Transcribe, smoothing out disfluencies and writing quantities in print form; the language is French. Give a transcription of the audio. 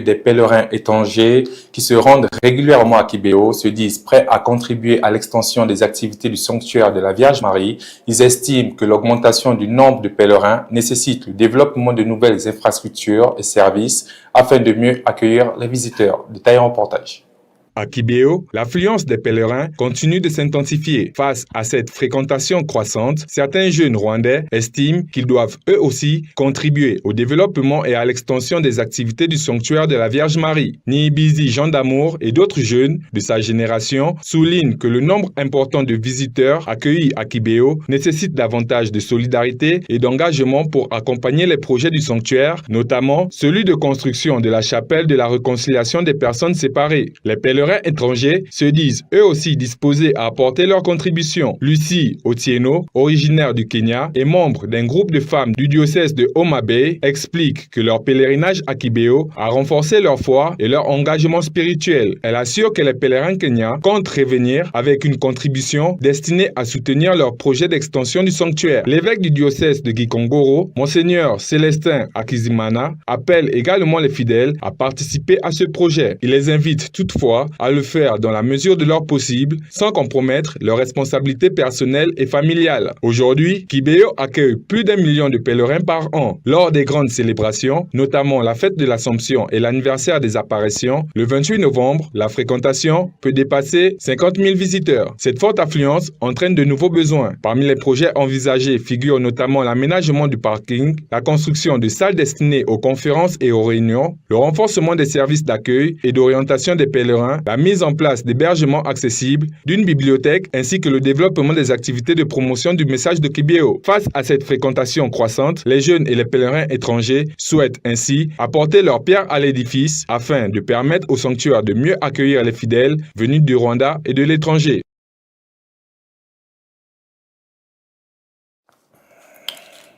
des pèlerins étrangers qui se rendent régulièrement à Kibéo se disent prêts à contribuer à l'extension des activités du sanctuaire de la Vierge Marie. Ils estiment que l'augmentation du nombre de pèlerins nécessite le développement de nouvelles infrastructures et services afin de mieux accueillir les visiteurs. Détail en reportage. À Kibéo, l'affluence des pèlerins continue de s'intensifier. Face à cette fréquentation croissante, certains jeunes Rwandais estiment qu'ils doivent eux aussi contribuer au développement et à l'extension des activités du sanctuaire de la Vierge Marie. Niyibizi Jean d'Amour et d'autres jeunes de sa génération soulignent que le nombre important de visiteurs accueillis à Kibéo nécessite davantage de solidarité et d'engagement pour accompagner les projets du sanctuaire, notamment celui de construction de la chapelle de la réconciliation des personnes séparées. Les pèlerins étrangers se disent eux aussi disposés à apporter leur contribution. Lucie Otieno, originaire du Kenya et membre d'un groupe de femmes du diocèse de Homa Bay, explique que leur pèlerinage à Kibéo a renforcé leur foi et leur engagement spirituel. Elle assure que les pèlerins kenyans comptent revenir avec une contribution destinée à soutenir leur projet d'extension du sanctuaire. L'évêque du diocèse de Gikongoro, Monseigneur Célestin Akizimana, appelle également les fidèles à participer à ce projet. Il les invite toutefois à le faire dans la mesure de leur possible, sans compromettre leurs responsabilités personnelles et familiales. Aujourd'hui, Kibéo accueille plus d'1 million de pèlerins par an. Lors des grandes célébrations, notamment la fête de l'Assomption et l'anniversaire des apparitions, le 28 novembre, la fréquentation peut dépasser 50 000 visiteurs. Cette forte affluence entraîne de nouveaux besoins. Parmi les projets envisagés figurent notamment l'aménagement du parking, la construction de salles destinées aux conférences et aux réunions, le renforcement des services d'accueil et d'orientation des pèlerins, la mise en place d'hébergements accessibles, d'une bibliothèque ainsi que le développement des activités de promotion du message de Kibéo. Face à cette fréquentation croissante, les jeunes et les pèlerins étrangers souhaitent ainsi apporter leur pierre à l'édifice afin de permettre au sanctuaire de mieux accueillir les fidèles venus du Rwanda et de l'étranger.